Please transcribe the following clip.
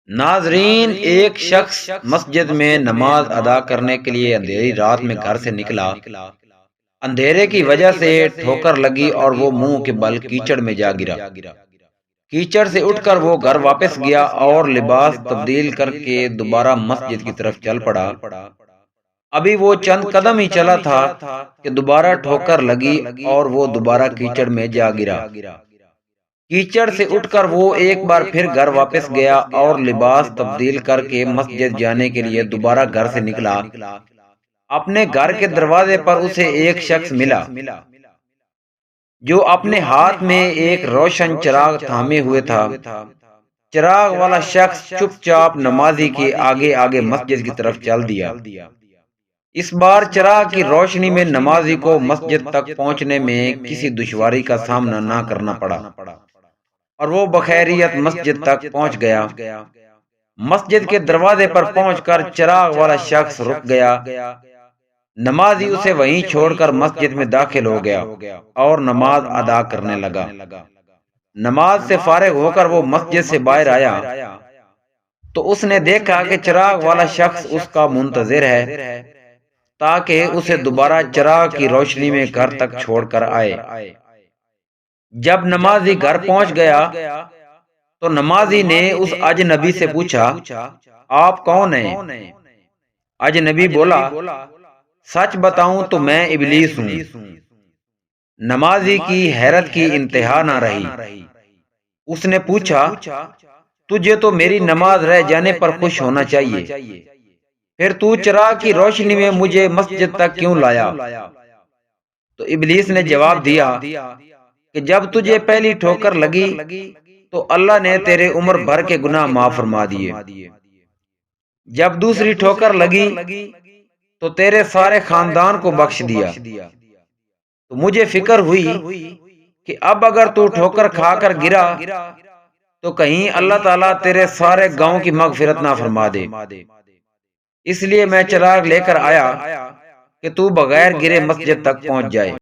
ناظرین، ایک شخص مسجد میں نماز ادا کرنے کے لیے اندھیری رات میں گھر سے نکلا۔ اندھیرے کی وجہ سے ٹھوکر لگی اور وہ منہ کے بل کیچڑ میں جا گرا۔ کیچڑ سے اٹھ کر وہ گھر واپس گیا اور لباس تبدیل کر کے دوبارہ مسجد کی طرف چل پڑا۔ ابھی وہ چند قدم ہی چلا تھا کہ دوبارہ ٹھوکر لگی اور وہ دوبارہ کیچڑ میں جا گرا۔ کیچڑ سے اٹھ کر وہ ایک بار پھر گھر واپس گیا اور لباس تبدیل کر کے مسجد جانے کے لیے دوبارہ گھر سے نکلا۔ اپنے گھر کے دروازے پر اسے ایک شخص ملا جو اپنے ہاتھ میں ایک روشن چراغ تھامے ہوئے تھا۔ چراغ والا شخص چپ چاپ نمازی کے آگے آگے مسجد کی طرف چل دیا۔ اس بار چراغ کی روشنی میں نمازی کو مسجد تک پہنچنے میں کسی دشواری کا سامنا نہ کرنا پڑا اور وہ بخیریت مسجد تک پہنچ گیا۔ مسجد کے دروازے پر پہنچ کر چراغ والا شخص رک گیا۔ نمازی اسے وہیں چھوڑ کر مسجد میں داخل ہو گیا اور نماز ادا کرنے لگا۔ نماز سے فارغ ہو کر وہ مسجد سے باہر آیا تو اس نے دیکھا کہ چراغ والا شخص اس کا منتظر ہے تاکہ اسے دوبارہ چراغ کی روشنی میں گھر تک چھوڑ کر آئے۔ جب نمازی گھر پہنچ گیا تو نمازی نے اس اجنبی سے پوچھا، آپ کون ہیں؟ اجنبی بولا، سچ بتاؤں تو میں ابلیس ہوں۔ نمازی کی حیرت کی انتہا نہ رہی۔ اس نے پوچھا، تجھے تو میری نماز رہ جانے پر خوش ہونا چاہیے، پھر تو چراغ کی روشنی میں مجھے مسجد تک کیوں لایا؟ تو ابلیس نے جواب دیا کہ جب تجھے پہلی ٹھوکر لگی تو اللہ نے تیرے عمر بھر کے گناہ معاف فرما دیے، جب دوسری ٹھوکر لگی تو تیرے سارے خاندان کو بخش دیا۔ تو مجھے فکر ہوئی کہ اب اگر تو ٹھوکر کھا کر گرا تو کہیں اللہ تعالیٰ تیرے سارے گاؤں کی مغفرت نہ فرما دے، اس لیے میں چراغ لے کر آیا کہ تو بغیر گرے مسجد تک پہنچ جائے۔